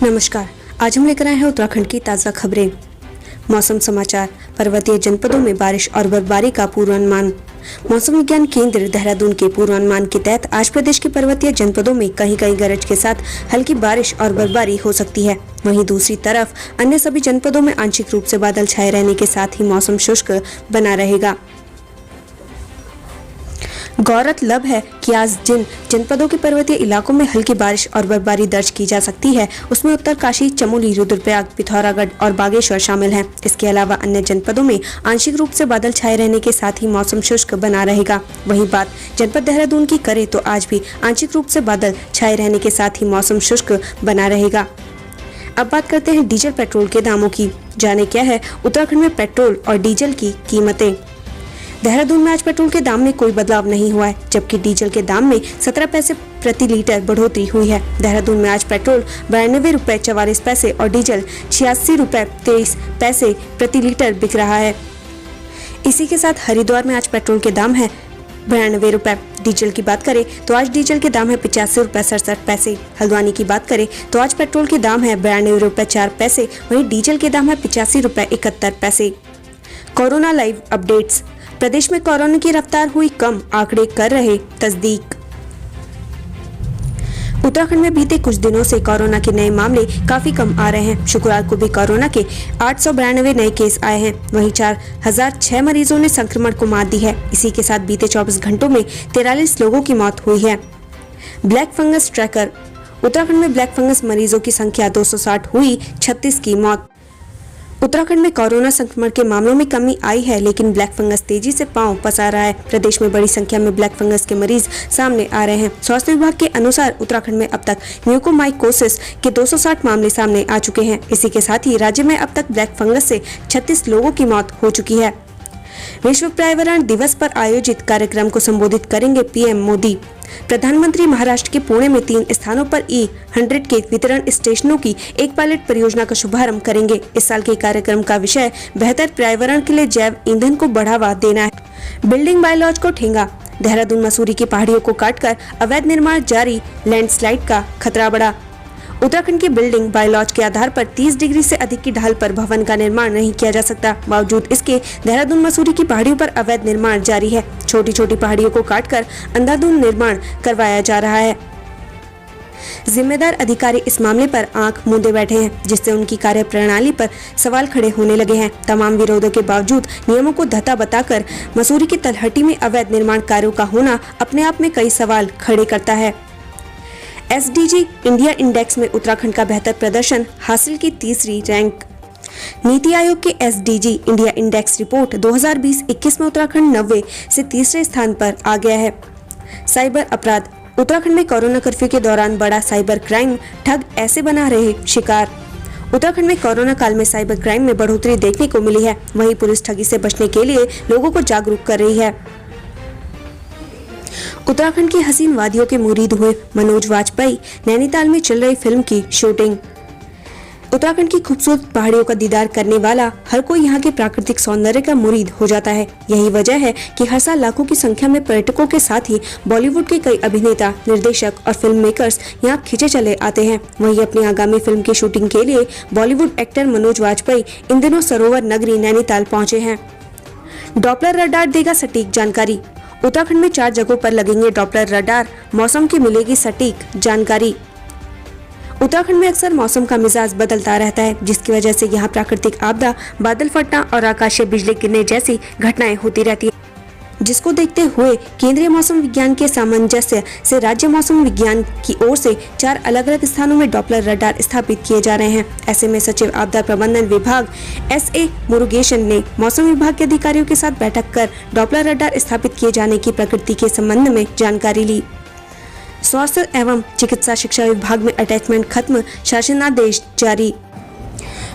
नमस्कार, आज हम लेकर आए हैं उत्तराखंड की ताज़ा खबरें। मौसम समाचार। पर्वतीय जनपदों में बारिश और बर्फबारी का पूर्वानुमान। मौसम विज्ञान केंद्र देहरादून के पूर्वानुमान के तहत आज प्रदेश के पर्वतीय जनपदों में कहीं कहीं गरज के साथ हल्की बारिश और बर्फबारी हो सकती है। वहीं दूसरी तरफ अन्य सभी जनपदों में आंशिक रूप से बादल छाए रहने के साथ ही मौसम शुष्क बना रहेगा। गौरतलब है कि आज जिन जनपदों के पर्वतीय इलाकों में हल्की बारिश और बर्फबारी दर्ज की जा सकती है उसमें उत्तरकाशी, चमोली, रुद्रप्रयाग, पिथौरागढ़ और बागेश्वर शामिल हैं। इसके अलावा अन्य जनपदों में आंशिक रूप से बादल छाए रहने के साथ ही मौसम शुष्क बना रहेगा। वहीं बात जनपद देहरादून की करें तो आज भी आंशिक रूप से बादल छाए रहने के साथ ही मौसम शुष्क बना रहेगा। अब बात करते हैं डीजल पेट्रोल के दामों की। जाने क्या है उत्तराखंड में पेट्रोल और डीजल की कीमतें। देहरादून में आज पेट्रोल के दाम में कोई बदलाव नहीं हुआ है, जबकि डीजल के दाम में 17 पैसे प्रति लीटर बढ़ोतरी हुई है। देहरादून में आज पेट्रोल 92 रुपए 44 पैसे और डीजल 86 रुपए 23 पैसे प्रति लीटर बिक रहा है। इसी के साथ हरिद्वार में आज पेट्रोल के दाम है 92 रुपए। डीजल की बात करें तो आज डीजल के दाम है 85 रुपए 67 पैसे। हल्द्वानी की बात करें तो आज पेट्रोल के दाम है 92 रुपए 4 पैसे, वहीं डीजल के दाम है 85 रुपए 71 पैसे। Corona live updates. प्रदेश में कोरोना की रफ्तार हुई कम, आंकड़े कर रहे तस्दीक। उत्तराखंड में बीते कुछ दिनों से कोरोना के नए मामले काफी कम आ रहे हैं। शुक्रवार को भी कोरोना के 892 नए केस आए हैं। वहीं 4006 मरीजों ने संक्रमण को मात दी है। इसी के साथ बीते 24 घंटों में 43 लोगों की मौत हुई है। Black fungus tracker. उत्तराखंड में ब्लैक फंगस मरीजों की संख्या 260 हुई, 36 की मौत। उत्तराखंड में कोरोना संक्रमण के मामलों में कमी आई है, लेकिन ब्लैक फंगस तेजी से पांव पसार रहा है। प्रदेश में बड़ी संख्या में ब्लैक फंगस के मरीज सामने आ रहे हैं। स्वास्थ्य विभाग के अनुसार उत्तराखंड में अब तक म्यूकोमाइकोसिस के 260 मामले सामने आ चुके हैं। इसी के साथ ही राज्य में अब तक ब्लैक फंगस से 36 लोगों की मौत हो चुकी है। विश्व पर्यावरण दिवस पर आयोजित कार्यक्रम को संबोधित करेंगे पीएम मोदी। प्रधानमंत्री महाराष्ट्र के पुणे में 3 स्थानों पर E100 के वितरण स्टेशनों की एक पायलट परियोजना का शुभारंभ करेंगे। इस साल के कार्यक्रम का विषय बेहतर पर्यावरण के लिए जैव ईंधन को बढ़ावा देना है। बिल्डिंग बायलॉज को ठेंगा। देहरादून मसूरी की पहाड़ियों को काटकर अवैध निर्माण जारी, लैंडस्लाइड का खतरा बढ़ा। उत्तराखंड की बिल्डिंग बायलॉज के आधार पर 30 डिग्री से अधिक की ढाल पर भवन का निर्माण नहीं किया जा सकता। बावजूद इसके देहरादून मसूरी की पहाड़ियों पर अवैध निर्माण जारी है। छोटी छोटी पहाड़ियों को काटकर अंधाधुंध निर्माण करवाया जा रहा है। जिम्मेदार अधिकारी इस मामले पर आंख मूंदे बैठे हैं, जिससे उनकी कार्यप्रणाली पर सवाल खड़े होने लगे हैं। तमाम विरोधों के बावजूद नियमों को धत्ता बताकर मसूरी की तलहटी में अवैध निर्माण कार्यों का होना अपने आप में कई सवाल खड़े करता है। SDG इंडिया इंडेक्स में उत्तराखंड का बेहतर प्रदर्शन, हासिल की तीसरी रैंक। नीति आयोग के SDG इंडिया इंडेक्स रिपोर्ट 2020-21 में उत्तराखंड 90 से तीसरे स्थान पर आ गया है। साइबर अपराध। उत्तराखंड में कोरोना कर्फ्यू के दौरान बड़ा साइबर क्राइम, ठग ऐसे बना रहे शिकार। उत्तराखंड में कोरोना काल में साइबर क्राइम में बढ़ोतरी देखने को मिली है। वहीं पुलिस ठगी से बचने के लिए लोगों को जागरूक कर रही है। उत्तराखंड की हसीन वादियों के मुरीद हुए मनोज वाजपेयी। नैनीताल में चल रही फिल्म की शूटिंग। उत्तराखंड की खूबसूरत पहाड़ियों का दीदार करने वाला हर कोई यहाँ के प्राकृतिक सौंदर्य का मुरीद हो जाता है। यही वजह है कि हर साल लाखों की संख्या में पर्यटकों के साथ ही बॉलीवुड के कई अभिनेता, निर्देशक और फिल्म मेकर्स यहाँ खिंचे चले आते हैं। वहीं अपनी आगामी फिल्म की शूटिंग के लिए बॉलीवुड एक्टर मनोज वाजपेयी इन दिनों सरोवर नगरी नैनीताल पहुंचे हैं। डॉपलर रडार देगा सटीक जानकारी। उत्तराखंड में 4 जगहों पर लगेंगे डॉपलर रडार, मौसम की मिलेगी सटीक जानकारी। उत्तराखंड में अक्सर मौसम का मिजाज बदलता रहता है, जिसकी वजह से यहाँ प्राकृतिक आपदा, बादल फटना और आकाशीय बिजली गिरने जैसी घटनाएं होती रहती हैं, जिसको देखते हुए केंद्रीय मौसम विज्ञान के सामंजस्य से राज्य मौसम विज्ञान की ओर से 4 अलग अलग स्थानों में डॉपलर रडार स्थापित किए जा रहे हैं। ऐसे में सचिव आपदा प्रबंधन विभाग SA मुरुगेशन ने मौसम विभाग के अधिकारियों के साथ बैठक कर डॉपलर रडार स्थापित किए जाने की प्रकृति के संबंध में जानकारी ली। स्वास्थ्य एवं चिकित्सा शिक्षा विभाग में अटैचमेंट खत्म, शासनादेश जारी।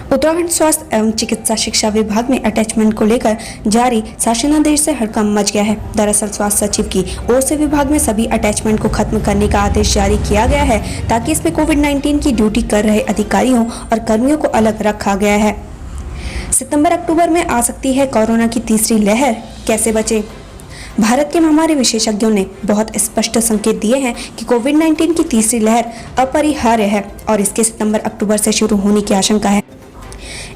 उत्तराखंड स्वास्थ्य एवं चिकित्सा शिक्षा विभाग में अटैचमेंट को लेकर जारी शासनादेश से हड़कंप मच गया है। दरअसल स्वास्थ्य सचिव की ओर से विभाग में सभी अटैचमेंट को खत्म करने का आदेश जारी किया गया है, ताकि इसमें कोविड-19 की ड्यूटी कर रहे अधिकारियों और कर्मियों को अलग रखा गया है। सितंबर अक्टूबर में आ सकती है कोरोना की तीसरी लहर, कैसे बचें? भारत के महामारी विशेषज्ञों ने बहुत स्पष्ट संकेत दिए हैं कि कोविड-19 की तीसरी लहर अपरिहार्य है और इसके सितंबर अक्टूबर से शुरू होने की आशंका है।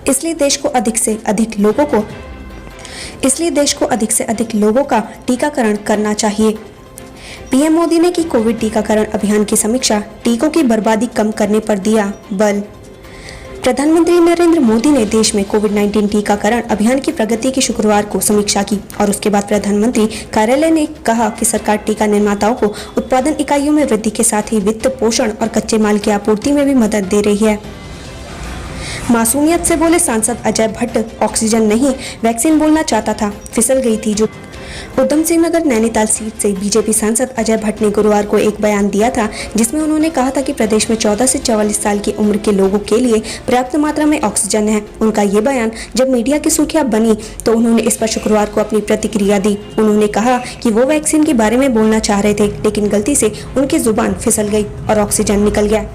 इसलिए देश को अधिक से अधिक लोगों का टीकाकरण करना चाहिए। पीएम मोदी ने की कोविड टीकाकरण अभियान की समीक्षा, टीकों की बर्बादी कम करने पर दिया बल। प्रधानमंत्री नरेंद्र मोदी ने देश में कोविड-19 टीकाकरण अभियान की प्रगति की शुक्रवार को समीक्षा की और उसके बाद प्रधानमंत्री कार्यालय ने कहा कि सरकार टीका निर्माताओं को उत्पादन इकाइयों में वृद्धि के साथ ही वित्त पोषण और कच्चे माल की आपूर्ति में भी मदद दे रही है। मासूमियत से बोले सांसद अजय भट्ट, ऑक्सीजन नहीं वैक्सीन बोलना चाहता था, फिसल गई थी जो। उधम सिंह नगर नैनीताल सीट से बीजेपी सांसद अजय भट्ट ने गुरुवार को एक बयान दिया था जिसमें उन्होंने कहा था कि प्रदेश में 14 से 44 साल की उम्र के लोगों के लिए पर्याप्त मात्रा में ऑक्सीजन है। उनका ये बयान जब मीडिया की सुर्खियां बनी तो उन्होंने इस पर शुक्रवार को अपनी प्रतिक्रिया दी। उन्होंने कहा कि वो वैक्सीन के बारे में बोलना चाह रहे थे लेकिन गलती से उनकी जुबान फिसल गई और ऑक्सीजन निकल गया।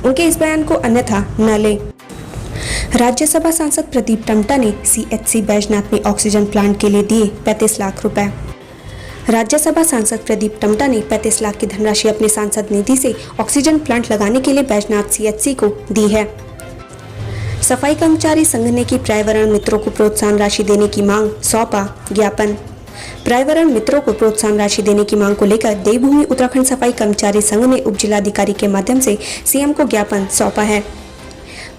उनके इस बयान को अन्यथा न ले। राज्यसभा सांसद प्रदीप टम्टा ने सीएचसी बैजनाथ में ऑक्सीजन प्लांट के लिए दिए 35 लाख रुपए। राज्यसभा सांसद प्रदीप टम्टा ने 35 लाख की धनराशि अपने सांसद निधि से ऑक्सीजन प्लांट लगाने के लिए बैजनाथ सीएचसी को दी है। सफाई कर्मचारी संघ ने की पर्यावरण मित्रों को प्रोत्साहन राशि देने की मांग, सौंपा ज्ञापन। पर्यावरण मित्रों को प्रोत्साहन राशि देने की मांग को लेकर देवभूमि उत्तराखंड सफाई कर्मचारी संघ ने उप जिलाधिकारी के माध्यम से सीएम को ज्ञापन सौंपा है।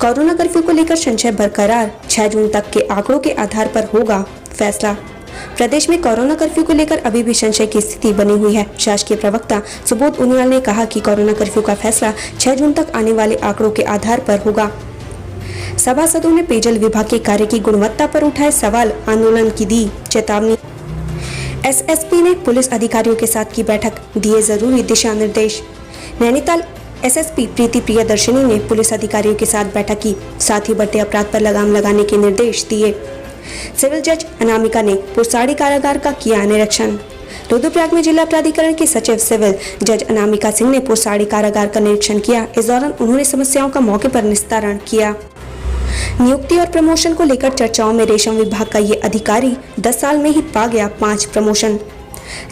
कोरोना कर्फ्यू को लेकर संशय बरकरार, 6 जून तक के आंकड़ों के आधार पर होगा फैसला। प्रदेश में कोरोना कर्फ्यू को लेकर अभी भी संशय की स्थिति बनी हुई है। शासकीय प्रवक्ता सुबोध उनियाल ने कहा कि कोरोना कर्फ्यू का फैसला 6 जून तक आने वाले आंकड़ों के आधार पर होगा। सभासदों ने पेयजल विभाग के कार्य की गुणवत्ता पर उठाए सवाल, आंदोलन की दी चेतावनी। एसएसपी ने पुलिस अधिकारियों के साथ की बैठक, दिए जरूरी दिशा निर्देश। नैनीताल एसएसपी प्रीति प्रियदर्शनी ने पुलिस अधिकारियों के साथ बैठक की, साथ ही बढ़ते अपराध पर लगाम लगाने के निर्देश दिए। सिविल जज अनामिका ने पुरसाड़ी कारागार का किया निरीक्षण। रुद्रप्रयाग में जिला प्राधिकरण के सचिव सिविल जज अनामिका सिंह ने पुरसाड़ी कारागार का निरीक्षण किया। इस दौरान उन्होंने समस्याओं का मौके पर निस्तारण किया। नियुक्ति और प्रमोशन को लेकर चर्चाओं में रेशम विभाग का ये अधिकारी 10 साल में ही पा गया 5 प्रमोशन।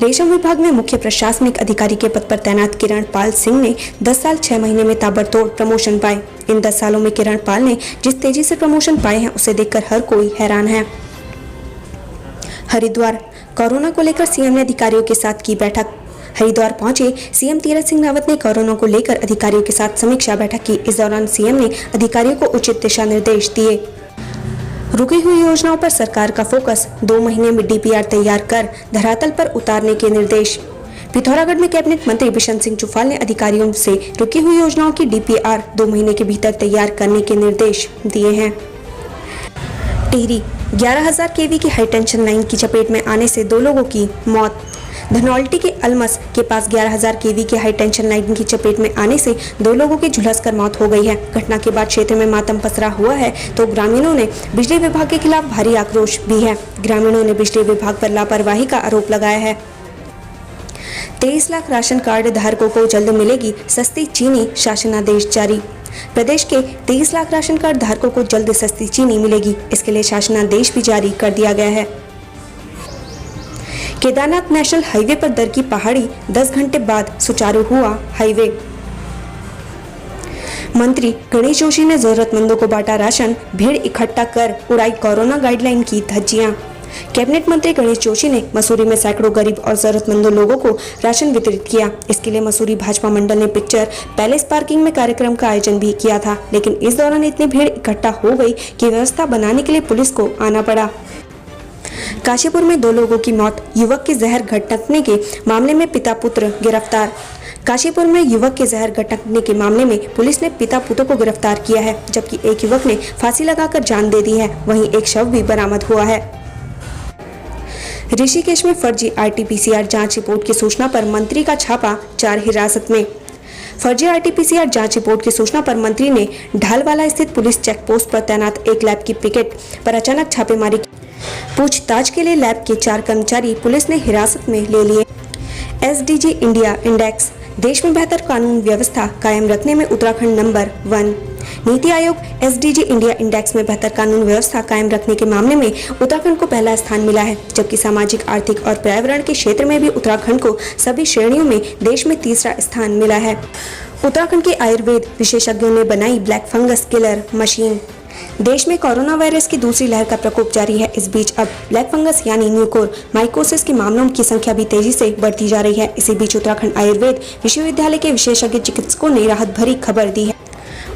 रेशम विभाग में मुख्य प्रशासनिक अधिकारी के पद पर तैनात किरण पाल सिंह ने 10 साल 6 महीने में ताबड़तोड़ प्रमोशन पाए। इन 10 सालों में किरण पाल ने जिस तेजी से प्रमोशन पाए हैं उसे देखकर हर कोई हैरान है। हरिद्वार, कोरोना को लेकर सीएम ने अधिकारियों के साथ की बैठक। हरिद्वार पहुंचे सीएम तीरथ सिंह रावत ने कोरोना को लेकर अधिकारियों के साथ समीक्षा बैठक की। इस दौरान सीएम ने अधिकारियों को उचित दिशा निर्देश दिए। रुकी हुई योजनाओं पर सरकार का फोकस, 2 महीने में डीपीआर तैयार कर धरातल पर उतारने के निर्देश। पिथौरागढ़ में कैबिनेट मंत्री बिशन सिंह चुफाल ने अधिकारियों से रुकी हुई योजनाओं की डीपीआर 2 महीने के भीतर तैयार करने के निर्देश दिए हैं। टिहरी, 11,000 केवी की हाई टेंशन लाइन की चपेट में आने से 2 लोगों की मौत। धनौल्टी के अलमस के पास 11,000 केवी की हाई टेंशन लाइन की चपेट में आने से 2 लोगों की झुलसकर मौत हो गई है। घटना के बाद क्षेत्र में मातम पसरा हुआ है तो ग्रामीणों ने बिजली विभाग के खिलाफ भारी आक्रोश भी है। ग्रामीणों ने बिजली विभाग पर लापरवाही का आरोप लगाया है। 23 लाख राशन कार्ड धारकों को जल्द मिलेगी सस्ती चीनी, शासनादेश जारी। प्रदेश के 23 लाख राशन कार्ड धारकों को जल्द सस्ती चीनी मिलेगी, इसके लिए शासनादेश भी जारी कर दिया गया है। केदारनाथ नेशनल हाईवे पर दर की पहाड़ी, 10 घंटे बाद सुचारू हुआ हाईवे। मंत्री गणेश जोशी ने जरूरतमंदों को बांटा राशन, भीड़ इकट्ठा कर उड़ाई कोरोना गाइडलाइन की धज्जियां। कैबिनेट मंत्री गणेश जोशी ने मसूरी में सैकड़ों गरीब और जरूरतमंदों लोगों को राशन वितरित किया। इसके लिए मसूरी भाजपा मंडल ने पिक्चर पैलेस पार्किंग में कार्यक्रम का आयोजन भी किया था, लेकिन इस दौरान इतनी भीड़ इकट्ठा हो गई कि व्यवस्था बनाने के लिए पुलिस को आना पड़ा। काशीपुर में 2 लोगों की मौत, युवक के जहर घटकने के मामले में पिता पुत्र गिरफ्तार। काशीपुर में युवक के जहर घटकने के मामले में पुलिस ने पिता पुत्र को गिरफ्तार किया है, जबकि एक युवक ने फांसी लगाकर जान दे दी है। वहीं एक शव भी बरामद हुआ है। ऋषिकेश में फर्जी आरटीपीसीआर जांच रिपोर्ट की सूचना पर मंत्री का छापा, 4 हिरासत में। फर्जी आरटीपीसीआर जांच रिपोर्ट की सूचना पर मंत्री ने ढालवाला स्थित पुलिस चेक पोस्ट पर तैनात एक लैब की पिकेट पर अचानक छापेमारी की। पूछताछ के लिए लैब के 4 कर्मचारी पुलिस ने हिरासत में ले लिए। एसडीजी इंडिया इंडेक्स देश में बेहतर कानून व्यवस्था कायम रखने में Uttarakhand number 1। NITI Aayog SDG India index में बेहतर कानून व्यवस्था कायम रखने के मामले में उत्तराखंड को पहला स्थान मिला है, जबकि सामाजिक, आर्थिक और पर्यावरण के क्षेत्र में भी उत्तराखंड को सभी श्रेणियों में देश में तीसरा स्थान मिला है। उत्तराखंड के आयुर्वेद विशेषज्ञों ने बनाई ब्लैक फंगस किलर मशीन। देश में कोरोना वायरस की दूसरी लहर का प्रकोप जारी है। इस बीच अब ब्लैक फंगस यानी म्यूकोरमाइकोसिस के मामलों की संख्या भी तेजी से बढ़ती जा रही है। इसी बीच उत्तराखंड आयुर्वेद विश्वविद्यालय के विशेषज्ञ चिकित्सकों ने राहत भरी खबर दी है।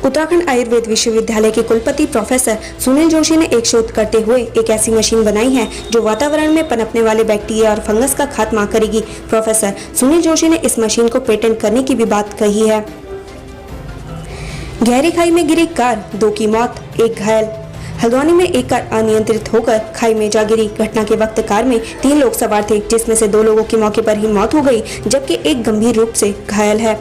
उत्तराखंड आयुर्वेद विश्वविद्यालय के कुलपति प्रोफेसर सुनील जोशी ने एक शोध करते हुए एक ऐसी मशीन बनाई है जो वातावरण में पनपने वाले बैक्टीरिया और फंगस का खात्मा करेगी। प्रोफेसर सुनील जोशी ने इस मशीन को पेटेंट करने की भी बात कही है। गहरी खाई में गिरी कार, 2 की मौत, 1 घायल। हल्द्वानी में एक कार अनियंत्रित होकर खाई में जा गिरी। घटना के वक्त कार में 3 लोग सवार थे, जिसमें से 2 लोगों की मौके पर ही मौत हो गई, जबकि एक गंभीर रूप से घायल है।